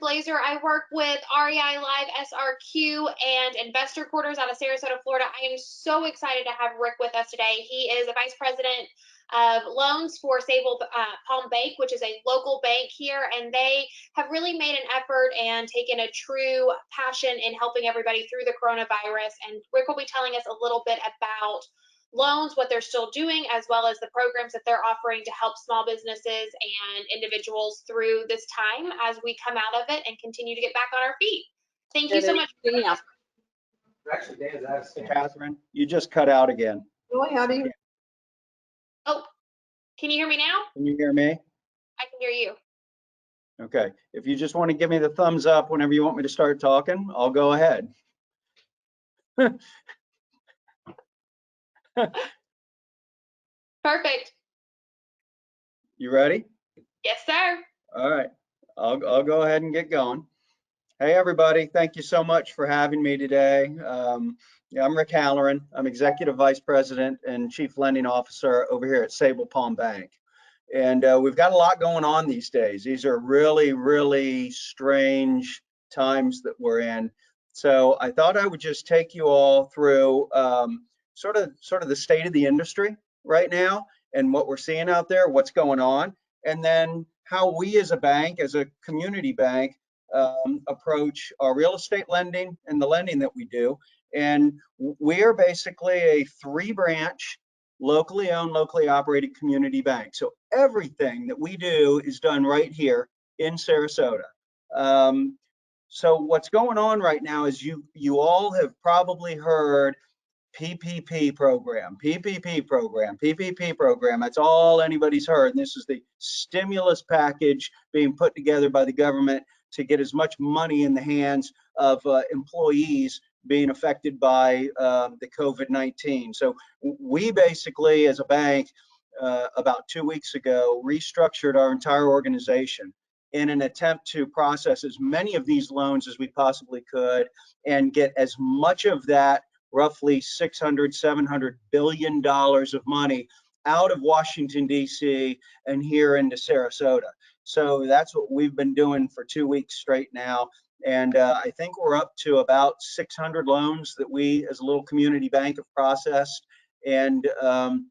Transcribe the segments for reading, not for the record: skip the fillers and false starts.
Blazer. I work with REI Live SRQ and Investor Quarters out of Sarasota, Florida. I am so excited to have Rick with us today. He is a vice president of loans for Sabal Palm Bank, which is a local bank here, and they have really made an effort and taken a true passion in helping everybody through the coronavirus. And Rick will be telling us a little bit about loans, what they're still doing, as well as the programs that they're offering to help small businesses and individuals through this time as we come out of it and continue to get back on our feet. Thank you so much. Actually, Dan's out of state. Catherine, you just cut out again. Really, how do you? Oh, can you hear me now? Can you hear me? I can hear you. Okay. If you just want to give me the thumbs up whenever you want me to start talking, I'll go ahead. Perfect. You ready? Yes, sir. All right. I'll go ahead and get going. Hey, everybody. Thank you so much for having me today. Yeah, I'm Rick Halloran. I'm Executive Vice President and Chief Lending Officer over here at Sabal Palm Bank. And we've got a lot going on these days. These are really, really strange times that we're in. So I thought I would just take you all through sort of the state of the industry right now and what we're seeing out there, what's going on, and then how we as a bank, as a community bank, approach our real estate lending and the lending that we do. And we are basically a 3-branch, locally owned, locally operated community bank. So everything that we do is done right here in Sarasota. So what's going on right now is you all have probably heard PPP program, PPP program, PPP program. That's all anybody's heard. And this is the stimulus package being put together by the government to get as much money in the hands of employees being affected by the COVID-19. So we basically, as a bank, about 2 weeks ago, restructured our entire organization in an attempt to process as many of these loans as we possibly could and get as much of that roughly $600–700 billion of money out of Washington, D.C. and here into Sarasota. So that's what we've been doing for 2 weeks straight now. And I think we're up to about 600 loans that we as a little community bank have processed, and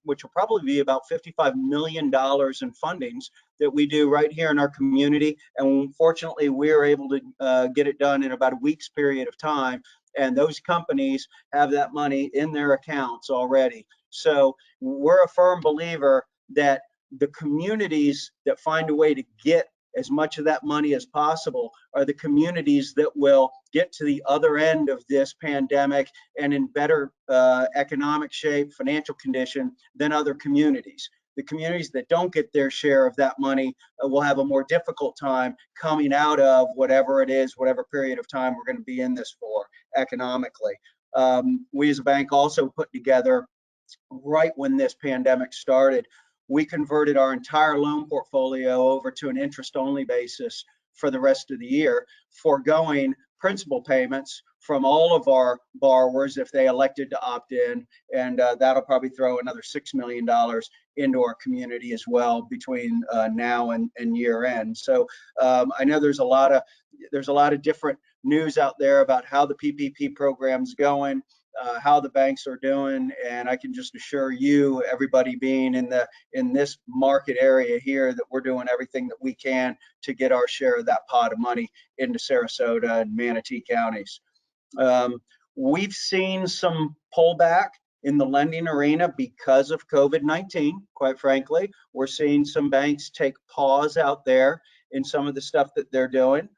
which will probably be about $55 million in fundings that we do right here in our community. And fortunately, we're able to get it done in about a week's period of time. And those companies have that money in their accounts already. So we're a firm believer that the communities that find a way to get as much of that money as possible are the communities that will get to the other end of this pandemic and in better economic shape, financial condition than other communities. The communities that don't get their share of that money will have a more difficult time coming out of whatever it is, whatever period of time we're going to be in this for economically. We as a bank also put together, right when this pandemic started, we converted our entire loan portfolio over to an interest-only basis for the rest of the year, foregoing principal payments from all of our borrowers if they elected to opt in, and that'll probably throw another $6 million into our community as well between now and year end. So I know there's a lot of different news out there about how the PPP program's going, how the banks are doing, and I can just assure you, everybody being in this market area here, that we're doing everything that we can to get our share of that pot of money into Sarasota and Manatee counties. We've seen some pullback in the lending arena because of COVID-19, quite frankly. We're seeing some banks take pause out there in some of the stuff that they're doing.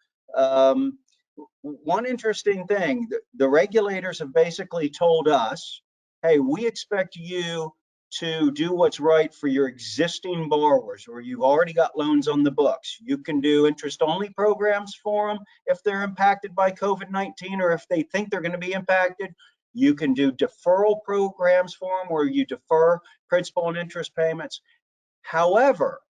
One interesting thing, the regulators have basically told us, hey, we expect you to do what's right for your existing borrowers, or you've already got loans on the books. You can do interest-only programs for them if they're impacted by COVID-19 or if they think they're going to be impacted. You can do deferral programs for them where you defer principal and interest payments. However,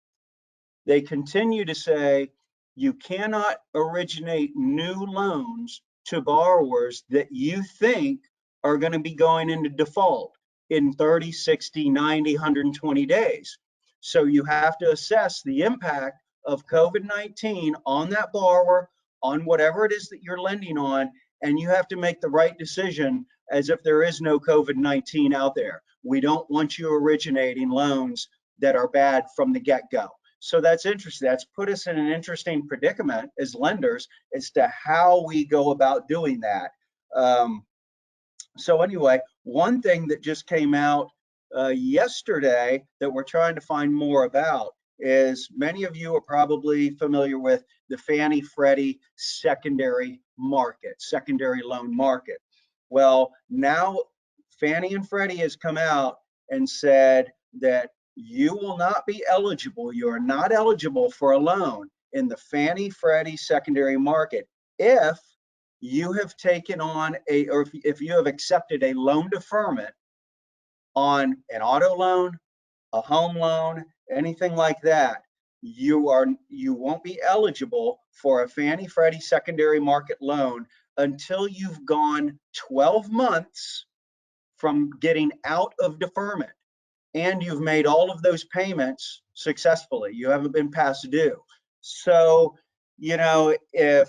they continue to say you cannot originate new loans to borrowers that you think are going to be going into default in 30, 60, 90, 120 days. So you have to assess the impact of COVID-19 on that borrower, on whatever it is that you're lending on, and you have to make the right decision as if there is no COVID-19 out there. We don't want you originating loans that are bad from the get-go. So that's interesting. That's put us in an interesting predicament as lenders as to how we go about doing that. So anyway, one thing that just came out yesterday that we're trying to find more about is, many of you are probably familiar with the Fannie Freddie secondary market, secondary loan market. Well, now Fannie and Freddie has come out and said that you will not be eligible, you are not eligible for a loan in the Fannie Freddie secondary market if you have taken on or if you have accepted a loan deferment on an auto loan, a home loan, anything like that. You won't be eligible for a Fannie Freddie secondary market loan until you've gone 12 months from getting out of deferment and you've made all of those payments successfully. You haven't been past due. So, if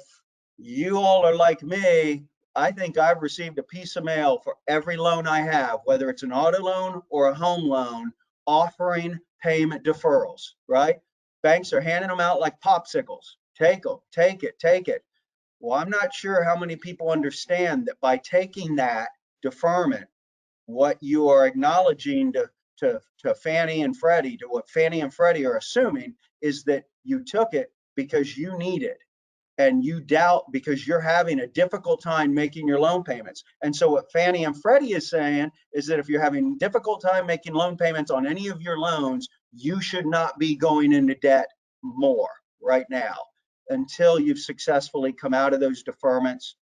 you all are like me, I think I've received a piece of mail for every loan I have, whether it's an auto loan or a home loan, offering payment deferrals, right? Banks are handing them out like popsicles. Take them, take it, take it. Well, I'm not sure how many people understand that by taking that deferment, what you are acknowledging to Fannie and Freddie, to what Fannie and Freddie are assuming, is that you took it because you need it and you doubt because you're having a difficult time making your loan payments. And so what Fannie and Freddie is saying is that if you're having a difficult time making loan payments on any of your loans, you should not be going into debt more right now until you've successfully come out of those deferments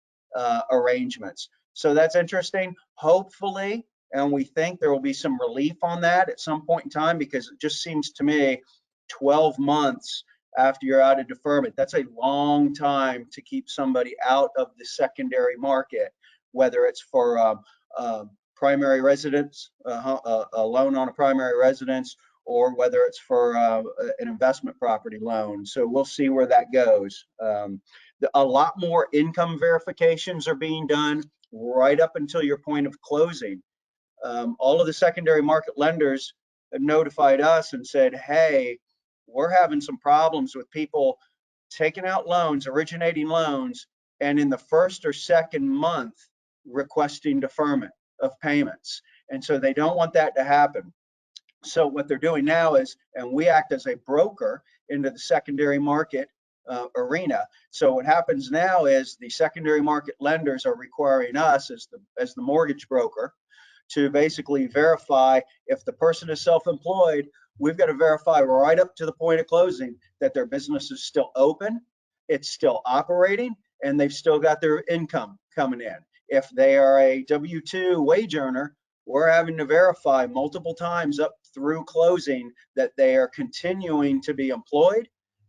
arrangements. So that's interesting. Hopefully, and we think there will be some relief on that at some point in time, because it just seems to me 12 months after you're out of deferment, that's a long time to keep somebody out of the secondary market, whether it's for primary residence, a loan on a primary residence, or whether it's for an investment property loan. So we'll see where that goes. A lot more income verifications are being done right up until your point of closing. All of the secondary market lenders have notified us and said, hey, we're having some problems with people taking out loans, originating loans, and in the first or second month requesting deferment of payments. And so they don't want that to happen. So what they're doing now is, and we act as a broker into the secondary market arena. So what happens now is the secondary market lenders are requiring us as the mortgage broker to basically verify if the person is self-employed. We've got to verify right up to the point of closing that their business is still open, it's still operating, and they've still got their income coming in. If they are a W-2 wage earner, we're having to verify multiple times up through closing that they are continuing to be employed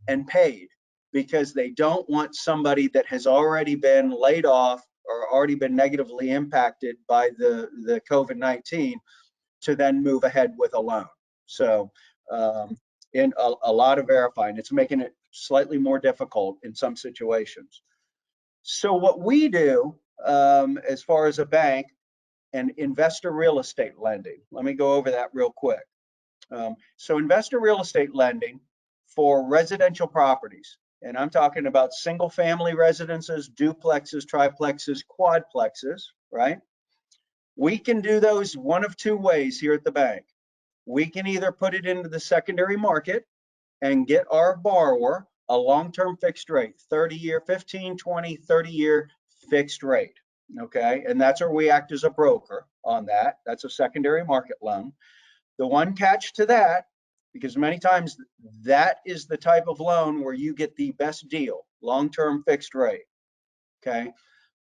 and paid, because they don't want somebody that has already been laid off or already been negatively impacted by the COVID-19 to then move ahead with a loan. So in a lot of verifying, it's making it slightly more difficult in some situations. So what we do as far as a bank and investor real estate lending, let me go over that real quick. So investor real estate lending for residential properties, and I'm talking about single family residences, duplexes, triplexes, quadplexes, right? We can do those one of two ways here at the bank. We can either put it into the secondary market and get our borrower a long-term fixed rate, 30-year, 15, 20, 30-year fixed rate, okay? And that's where we act as a broker on that. That's a secondary market loan. The one catch to that, because many times that is the type of loan where you get the best deal, long-term fixed rate, okay?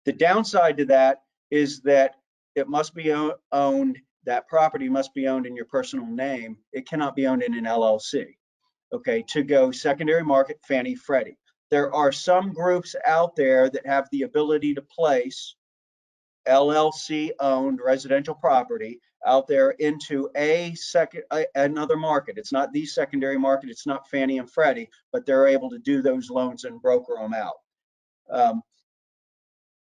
The downside to that is that it must be owned, that property must be owned in your personal name. It cannot be owned in an LLC, okay, to go secondary market Fannie Freddie. There are some groups out there that have the ability to place LLC owned residential property out there into another market. It's not the secondary market, it's not Fannie and Freddie, but they're able to do those loans and broker them out.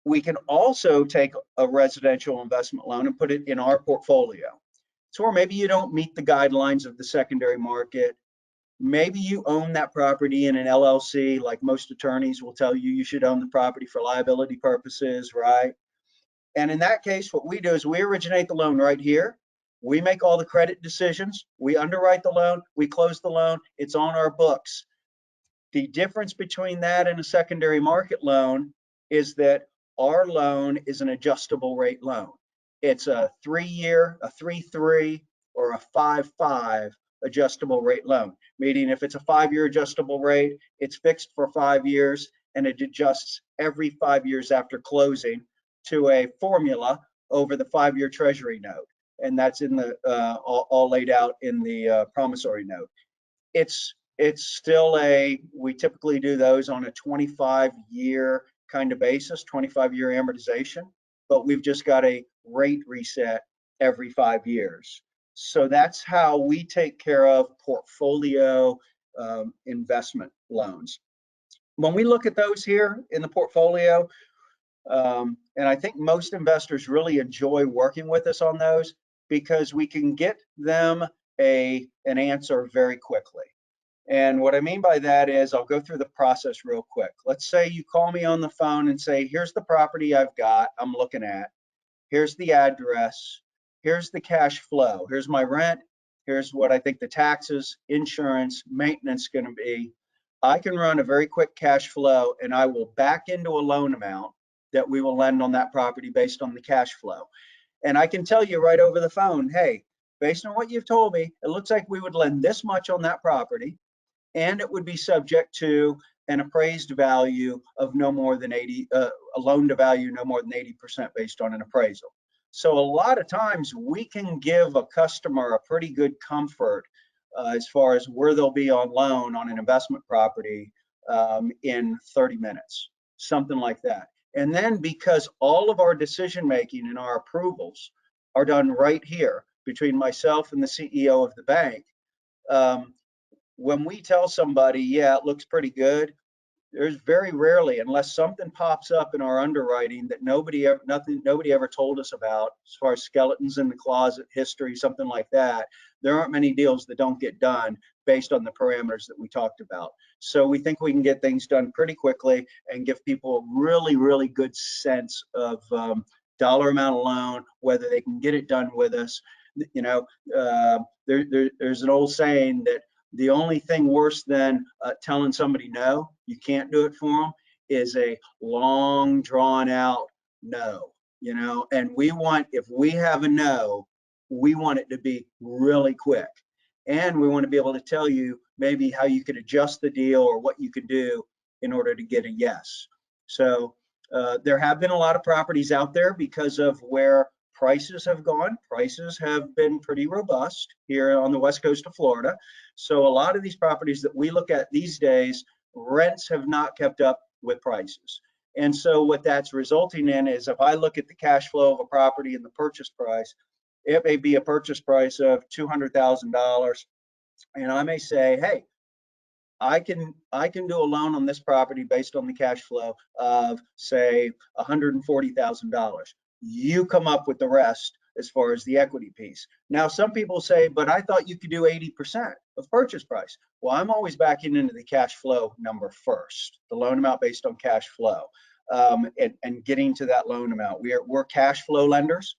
We can also take a residential investment loan and put it in our portfolio. So, or maybe you don't meet the guidelines of the secondary market. Maybe you own that property in an LLC, like most attorneys will tell you should own the property for liability purposes, right? And in that case, what we do is we originate the loan right here. We make all the credit decisions. We underwrite the loan. We close the loan. It's on our books. The difference between that and a secondary market loan is that our loan is an adjustable rate loan. It's a 3-year, a 3.3, or a 5.5 adjustable rate loan, meaning if it's a 5-year adjustable rate, it's fixed for 5 years and it adjusts every 5 years after closing to a formula over the 5-year treasury note. And that's in the all laid out in the promissory note. It's still we typically do those on a 25-year kind of basis, 25-year amortization, but we've just got a rate reset every 5 years. So that's how we take care of portfolio investment loans. When we look at those here in the portfolio, and I think most investors really enjoy working with us on those because we can get them an answer very quickly. And what I mean by that is I'll go through the process real quick. Let's say you call me on the phone and say, here's the property I've got, I'm looking at. Here's the address. Here's the cash flow. Here's my rent. Here's what I think the taxes, insurance, maintenance going to be. I can run a very quick cash flow and I will back into a loan amount that we will lend on that property based on the cash flow. And I can tell you right over the phone, hey, based on what you've told me, it looks like we would lend this much on that property. And it would be subject to an appraised value of no more than 80, a loan to value no more than 80% based on an appraisal. So a lot of times we can give a customer a pretty good comfort as far as where they'll be on loan on an investment property in 30 minutes, something like that. And then because all of our decision making and our approvals are done right here between myself and the CEO of the bank, when we tell somebody, yeah, it looks pretty good, there's very rarely, unless something pops up in our underwriting that nobody ever told us about, as far as skeletons in the closet history, something like that, there aren't many deals that don't get done based on the parameters that we talked about. So we think we can get things done pretty quickly and give people a really, really good sense of dollar amount of loan, whether they can get it done with us. You know, there's an old saying that the only thing worse than telling somebody no, you can't do it for them, is a long drawn out no, you know, and we want, if we have a no, we want it to be really quick. And we want to be able to tell you maybe how you could adjust the deal or what you could do in order to get a yes. So there have been a lot of properties out there because of where prices have gone. Prices have been pretty robust here on the west coast of Florida. So a lot of these properties that we look at these days, rents have not kept up with prices. And so what that's resulting in is if I look at the cash flow of a property and the purchase price, it may be a purchase price of $200,000. And I may say, hey, I can do a loan on this property based on the cash flow of say $140,000. You come up with the rest as far as the equity piece. Now, some people say, but I thought you could do 80% of purchase price. Well, I'm always backing into the cash flow number first, the loan amount based on cash flow, and getting to that loan amount. We're cash flow lenders.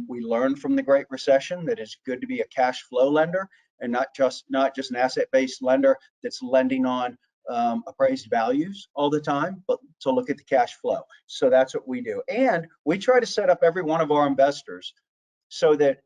We learned from the Great Recession that it's good to be a cash flow lender and not just an asset-based lender that's lending on appraised values all the time, but to look at the cash flow. So that's what we do. And we try to set up every one of our investors so that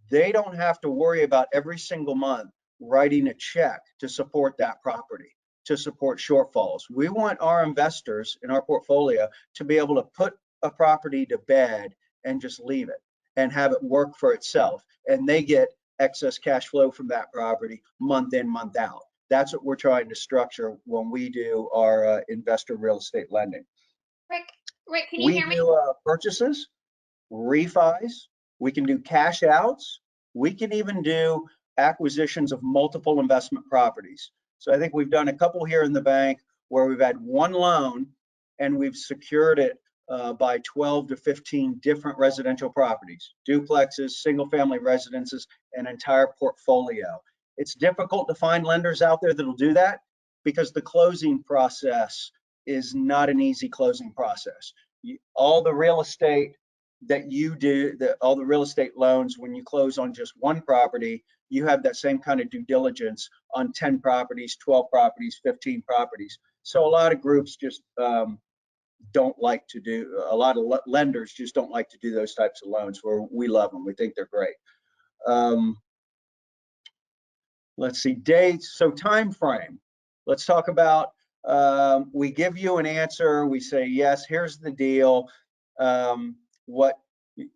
they don't have to worry about every single month writing a check to support that property, to support shortfalls. We want our investors in our portfolio to be able to put a property to bed and just leave it and have it work for itself. And they get excess cash flow from that property month in, month out. That's what we're trying to structure when we do our investor real estate lending. Rick, can you hear me? We do purchases, refis, we can do cash outs, we can even do acquisitions of multiple investment properties. So I think we've done a couple here in the bank. where we've had one loan and we've secured it by 12 to 15 different residential properties, duplexes, single family residences, an entire portfolio. It's difficult to find lenders out there that'll do that because the closing process is not an easy closing process. All the real estate that you do, all the real estate loans, when you close on just one property, you have that same kind of due diligence on 10 properties, 12 properties, 15 properties. So a lot of groups just don't like to do, a lot of lenders just don't like to do those types of loans, where we love them. We think they're great. Let's see, dates. So time frame. Let's talk about, we give you an answer. We say, yes, here's the deal.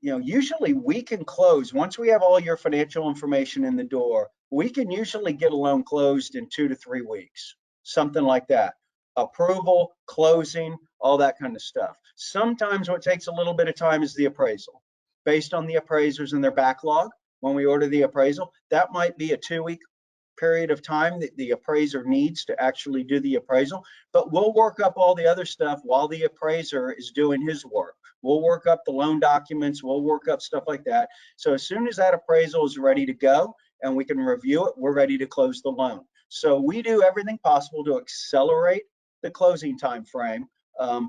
Usually we can close, once we have all your financial information in the door, we can usually get a loan closed in 2 to 3 weeks, something like that. Approval, closing, all that kind of stuff. Sometimes what takes a little bit of time is the appraisal. Based on the appraisers and their backlog, when we order the appraisal, that might be a 2-week period of time that the appraiser needs to actually do the appraisal, but we'll work up all the other stuff while the appraiser is doing his work. We'll work up the loan documents, we'll work up stuff like that. So as soon as that appraisal is ready to go and we can review it, we're ready to close the loan. So we do everything possible to accelerate the closing time frame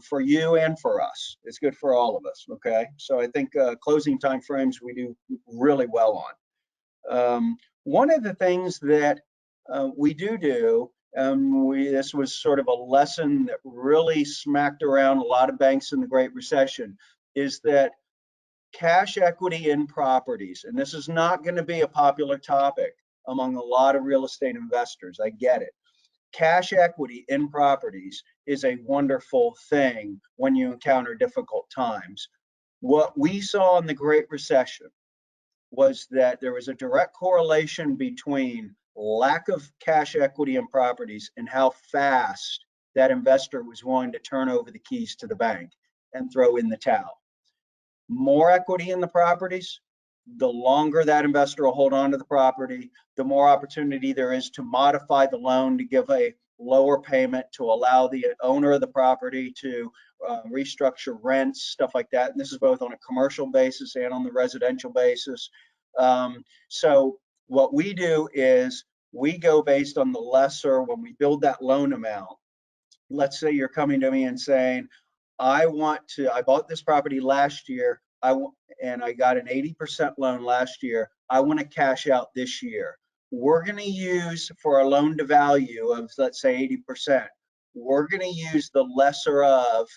for you and for us. It's good for all of us, okay? So I think closing time frames we do really well on. One of the things that we do, this was sort of a lesson that really smacked around a lot of banks in the Great Recession, is that cash equity in properties, and this is not going to be a popular topic among a lot of real estate investors, I get it. Cash equity in properties is a wonderful thing when you encounter difficult times. What we saw in the Great Recession was that there was a direct correlation between lack of cash equity in properties and how fast that investor was willing to turn over the keys to the bank and throw in the towel. More equity in the properties, the longer that investor will hold on to the property, the more opportunity there is to modify the loan to give a lower payment to allow the owner of the property to restructure rents, stuff like that. And this is both on a commercial basis and on the residential basis. So what we do is we go based on the lesser when we build that loan amount. Let's say you're coming to me and saying, I bought this property last year, and I got an 80% loan last year. I want to cash out this year. We're going to use, for a loan to value of, let's say 80%, we're going to use the lesser of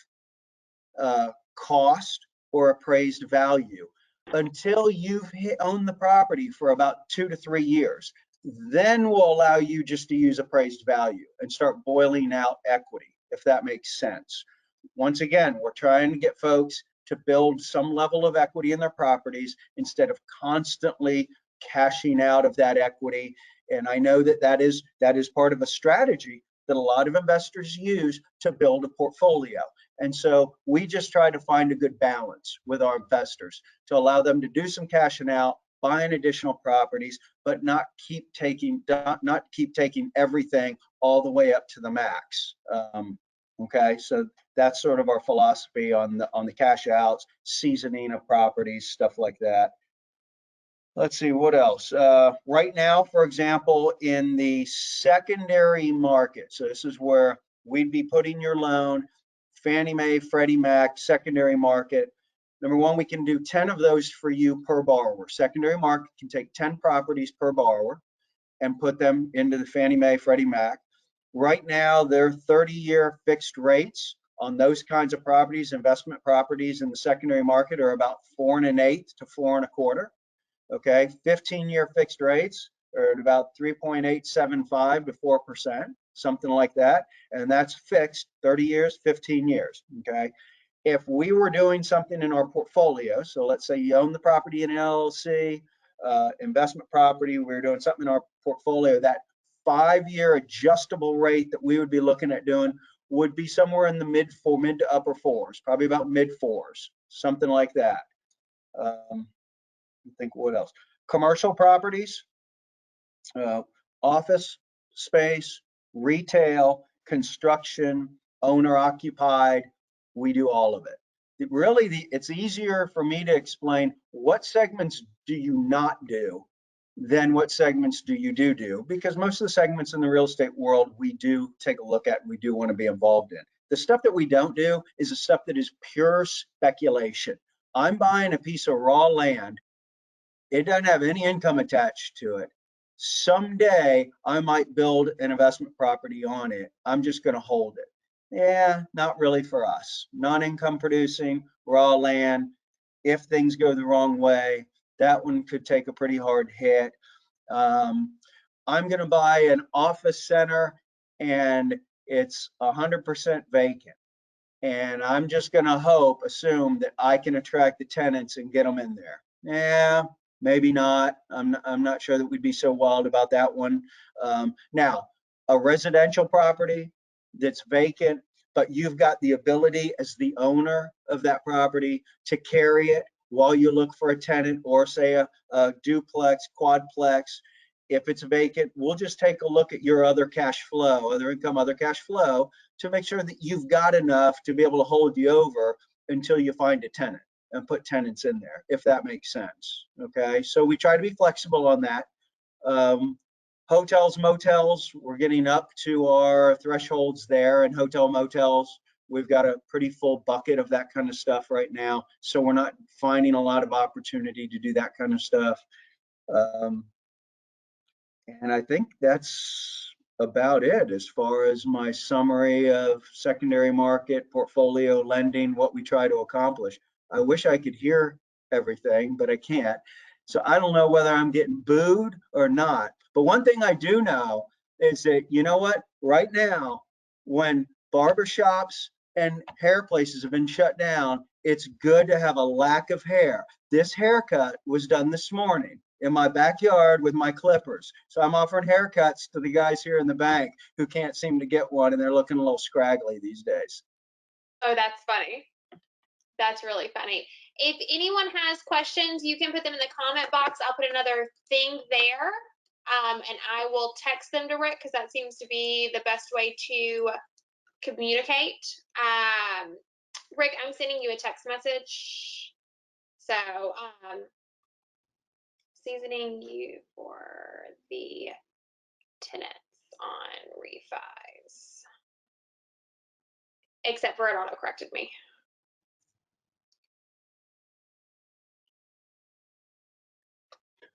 cost or appraised value until you've owned the property for about 2 to 3 years. Then we'll allow you just to use appraised value and start boiling out equity, if that makes sense. Once again, we're trying to get folks to build some level of equity in their properties instead of constantly cashing out of that equity. And I know that is part of a strategy that a lot of investors use to build a portfolio. And so we just try to find a good balance with our investors to allow them to do some cashing out, buying additional properties, but not keep taking everything all the way up to the max. Okay, so that's sort of our philosophy on the cash outs, seasoning of properties, stuff like that. Let's see what else. Right now, for example, in the secondary market, so this is where we'd be putting your loan, Fannie Mae, Freddie Mac, secondary market. Number one, we can do 10 of those for you per borrower. Secondary market can take 10 properties per borrower and put them into the Fannie Mae, Freddie Mac. Right now, they're 30-year fixed rates on those kinds of properties. Investment properties in the secondary market are about 4 1/8 to 4 1/4. Okay, 15-year fixed rates are at about 3.875 to 4%, something like that. And that's fixed 30 years, 15 years. Okay. If we were doing something in our portfolio, so let's say you own the property in an LLC, investment property, we're doing something in our portfolio, that 5-year adjustable rate that we would be looking at doing would be somewhere in the mid to upper 4s, probably about mid 4s, something like that. Think what else? Commercial properties, office space, retail construction, owner occupied, we do all of it. It's easier for me to explain what segments do you not do than what segments do you do, because most of the segments in the real estate world we do take a look at and we do want to be involved in. The stuff that we don't do is the stuff that is pure speculation. I'm buying a piece of raw land. It doesn't have any income attached to it. Someday I might build an investment property on it. I'm just going to hold it. Yeah, not really for us. Non-income producing, raw land. If things go the wrong way, that one could take a pretty hard hit. I'm going to buy an office center and it's 100% vacant. And I'm just going to assume that I can attract the tenants and get them in there. Yeah, maybe not. I'm not sure that we'd be so wild about that one. Now, a residential property that's vacant, but you've got the ability as the owner of that property to carry it while you look for a tenant, or say a duplex, quadplex. If it's vacant, we'll just take a look at your other cash flow, other income, other cash flow, to make sure that you've got enough to be able to hold you over until you find a tenant and put tenants in there, if that makes sense. Okay, so we try to be flexible on that. Hotels, motels, we're getting up to our thresholds there, and hotel, motels, we've got a pretty full bucket of that kind of stuff right now. So we're not finding a lot of opportunity to do that kind of stuff. And I think that's about it as far as my summary of secondary market, portfolio lending, what we try to accomplish. I wish I could hear everything, but I can't. So I don't know whether I'm getting booed or not. But one thing I do know is that, you know what, right now, when barbershops and hair places have been shut down, it's good to have a lack of hair. This haircut was done this morning in my backyard with my clippers. So I'm offering haircuts to the guys here in the bank who can't seem to get one, and they're looking a little scraggly these days. Oh, that's funny. That's really funny. If anyone has questions, you can put them in the comment box. I'll put another thing there, and I will text them to Rick, because that seems to be the best way to communicate. Rick, I'm sending you a text message. So, seasoning you for the tenants on refis. Except for it auto-corrected me.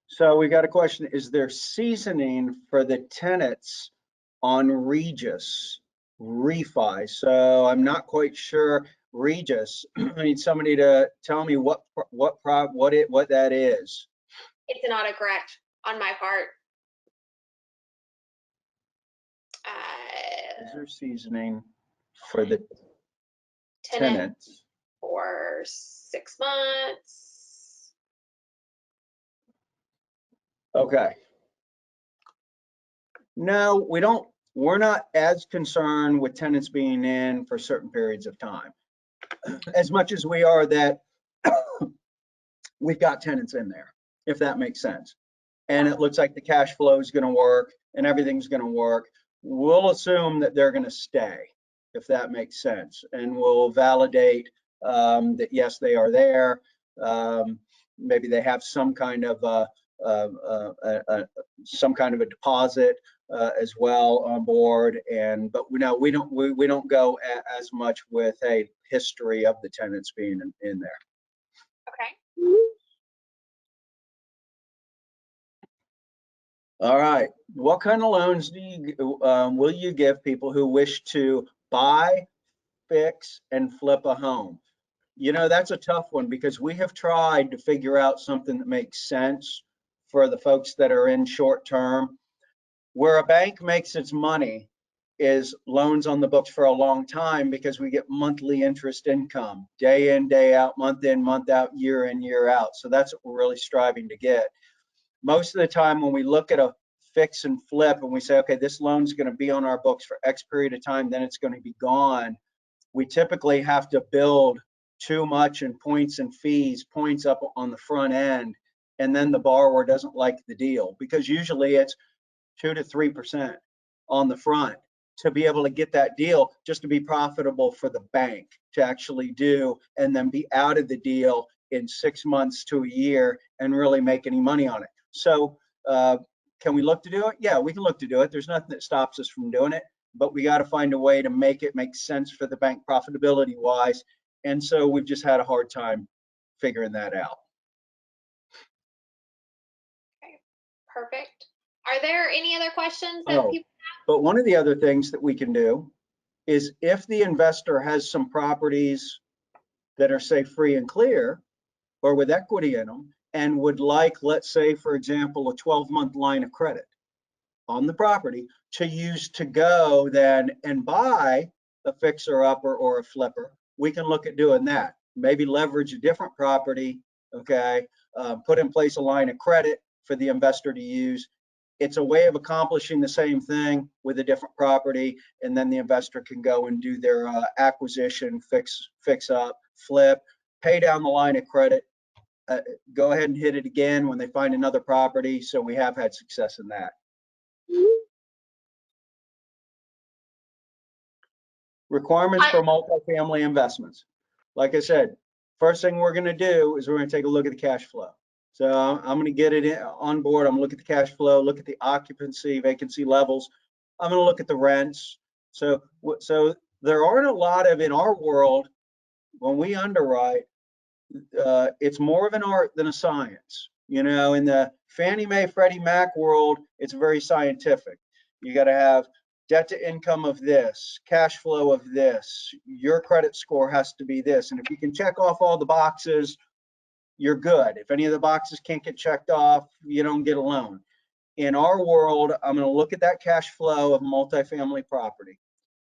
So we got a question, is there seasoning for the tenants on Regis refi? So I'm not quite sure. Regis, I need somebody to tell me what that is. It's an autocorrect on my part. Is there seasoning for the tenants for 6 months? Okay. No, we don't. We're not as concerned with tenants being in for certain periods of time, as much as we are that we've got tenants in there, if that makes sense. And it looks like the cash flow is going to work and everything's going to work. We'll assume that they're going to stay, if that makes sense. And we'll validate that, yes, they are there. Maybe they have some kind of a deposit as well on board. But we don't go as much with a history of the tenants being in there. Okay. All right. What kind of loans will you give people who wish to buy, fix, and flip a home? You know, that's a tough one, because we have tried to figure out something that makes sense for the folks that are in short term. Where a bank makes its money is loans on the books for a long time, because we get monthly interest income, day in, day out, month in, month out, year in, year out. So that's what we're really striving to get. Most of the time when we look at a fix and flip and we say, okay, this loan's going to be on our books for X period of time, then it's going to be gone, we typically have to build too much in points and fees, points up on the front end, and then the borrower doesn't like the deal, because usually it's 2 to 3% on the front. to be able to get that deal, just to be profitable for the bank to actually do, and then be out of the deal in 6 months to a year and really make any money on it. So can we look to do it? Yeah, we can look to do it. There's nothing that stops us from doing it, but we got to find a way to make it make sense for the bank profitability wise. And so we've just had a hard time figuring that out. Okay, perfect. Are there any other questions that people have? But one of the other things that we can do is if the investor has some properties that are, say, free and clear or with equity in them and would like, let's say, for example, a 12-month line of credit on the property to use to go then and buy a fixer upper or a flipper, we can look at doing that. Maybe leverage a different property, okay, put in place a line of credit for the investor to use. It's a way of accomplishing the same thing with a different property, and then the investor can go and do their acquisition, fix up, flip, pay down the line of credit, go ahead and hit it again when they find another property. So we have had success in that. Requirements for multifamily investments. Like I said, first thing we're going to do is we're going to take a look at the cash flow. So I'm going to get it on board. I'm going to look at the cash flow, look at the occupancy, vacancy levels. I'm going to look at the rents. So there aren't a lot of, in our world, when we underwrite, it's more of an art than a science. You know, in the Fannie Mae, Freddie Mac world, it's very scientific. You got to have debt to income of this, cash flow of this, your credit score has to be this. And if you can check off all the boxes, you're good. If any of the boxes can't get checked off, you don't get a loan. In our world, I'm going to look at that cash flow of multifamily property.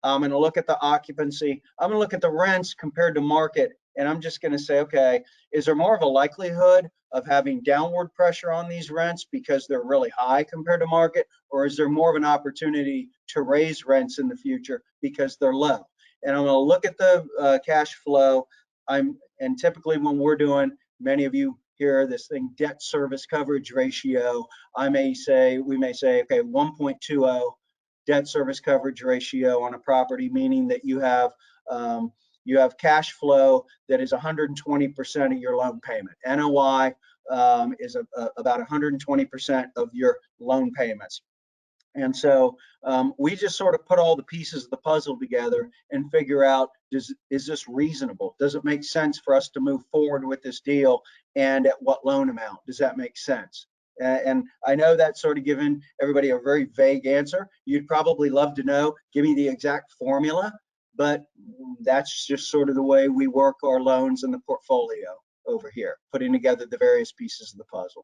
I'm going to look at the occupancy. I'm going to look at the rents compared to market. And I'm just going to say, okay, is there more of a likelihood of having downward pressure on these rents because they're really high compared to market? Or is there more of an opportunity to raise rents in the future because they're low? And I'm going to look at the cash flow. And typically when we're doing, many of you hear this thing, debt service coverage ratio, we may say, okay, 1.20 debt service coverage ratio on a property, meaning that you have cash flow that is 120% of your loan payment. NOI is about 120% of your loan payments. And so we just sort of put all the pieces of the puzzle together and figure out, is this reasonable? Does it make sense for us to move forward with this deal? And at what loan amount? Does that make sense? And I know that's sort of given everybody a very vague answer. You'd probably love to know, give me the exact formula, but that's just sort of the way we work our loans in the portfolio over here, putting together the various pieces of the puzzle.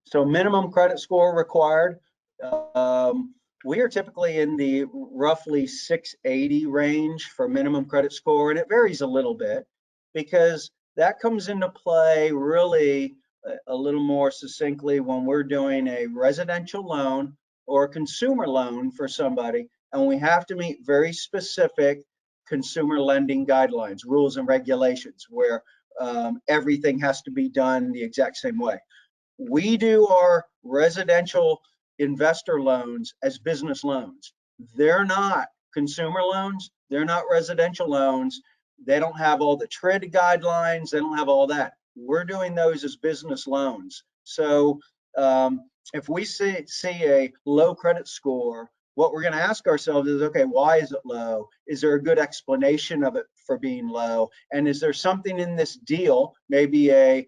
So minimum credit score required. We are typically in the roughly 680 range for minimum credit score, and it varies a little bit because that comes into play really a little more succinctly when we're doing a residential loan or a consumer loan for somebody, and we have to meet very specific consumer lending guidelines, rules and regulations, where everything has to be done the exact same way. We do our residential investor loans as business loans. They're not consumer loans. They're not residential loans. They don't have all the TRID guidelines. They don't have all that. We're doing those as business loans. So if we see a low credit score, what we're going to ask ourselves is, okay, why is it low? Is there a good explanation of it for being low? And is there something in this deal, maybe a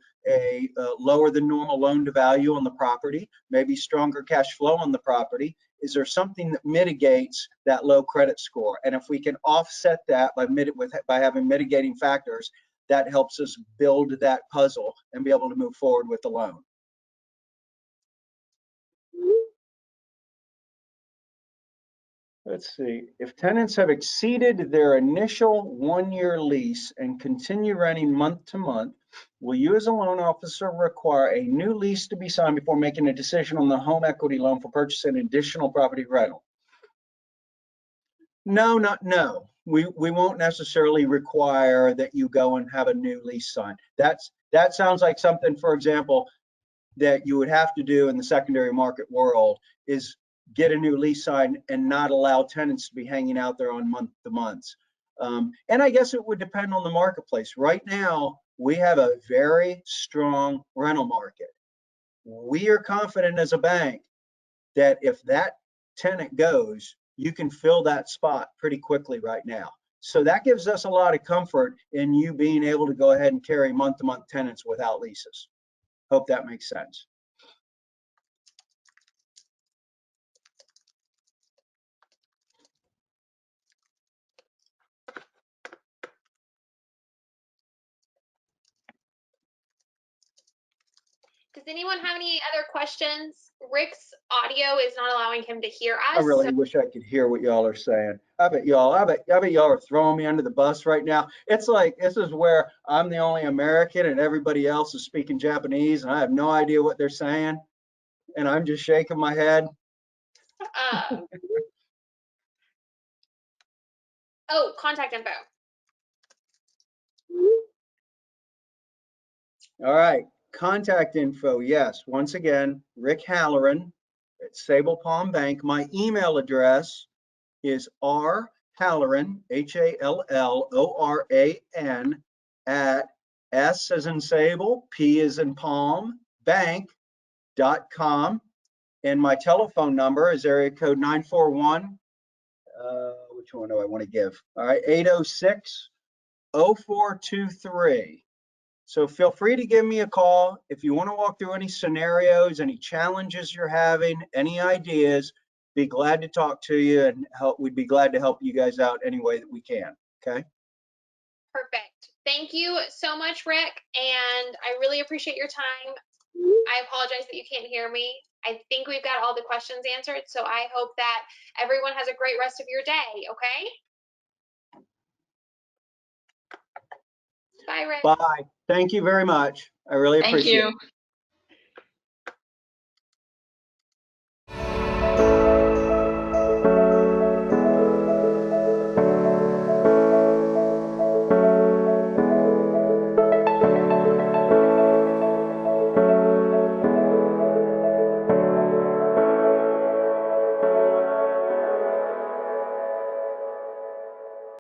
lower than normal loan to value on the property, maybe stronger cash flow on the property? Is there something that mitigates that low credit score? And if we can offset that by having mitigating factors, that helps us build that puzzle and be able to move forward with the loan. Let's see, if tenants have exceeded their initial 1-year lease and continue renting month to month, will you as a loan officer require a new lease to be signed before making a decision on the home equity loan for purchasing additional property rental? No. We won't necessarily require that you go and have a new lease signed. That sounds like something, for example, that you would have to do in the secondary market world is get a new lease signed and not allow tenants to be hanging out there on month to months. And I guess it would depend on the marketplace. Right now, we have a very strong rental market. We are confident as a bank that if that tenant goes, you can fill that spot pretty quickly right now. So that gives us a lot of comfort in you being able to go ahead and carry month-to-month tenants without leases. Hope that makes sense. Does anyone have any other questions? Rick's audio is not allowing him to hear I us. really wish I could hear what y'all are saying. I bet y'all are throwing me under the bus right now. It's like this is where I'm the only American and everybody else is speaking Japanese and I have no idea what they're saying. And I'm just shaking my head. Oh, contact info. All right, contact info. Yes, once again, Rick Halloran at Sabal Palm Bank. My email address is rhalloran, HALLORAN, at S as in Sable, P as in Palm, bank.com. And my telephone number is area code 941. Which one do I want to give? All right, 806-0423. So feel free to give me a call if you want to walk through any scenarios, any challenges you're having, any ideas. Be glad to talk to you and help. We'd be glad to help you guys out any way that we can. Okay. Perfect. Thank you so much, Rick. And I really appreciate your time. I apologize that you can't hear me. I think we've got all the questions answered. So I hope that everyone has a great rest of your day. Okay. Bye, Rick. Bye. Thank you very much. I really appreciate it.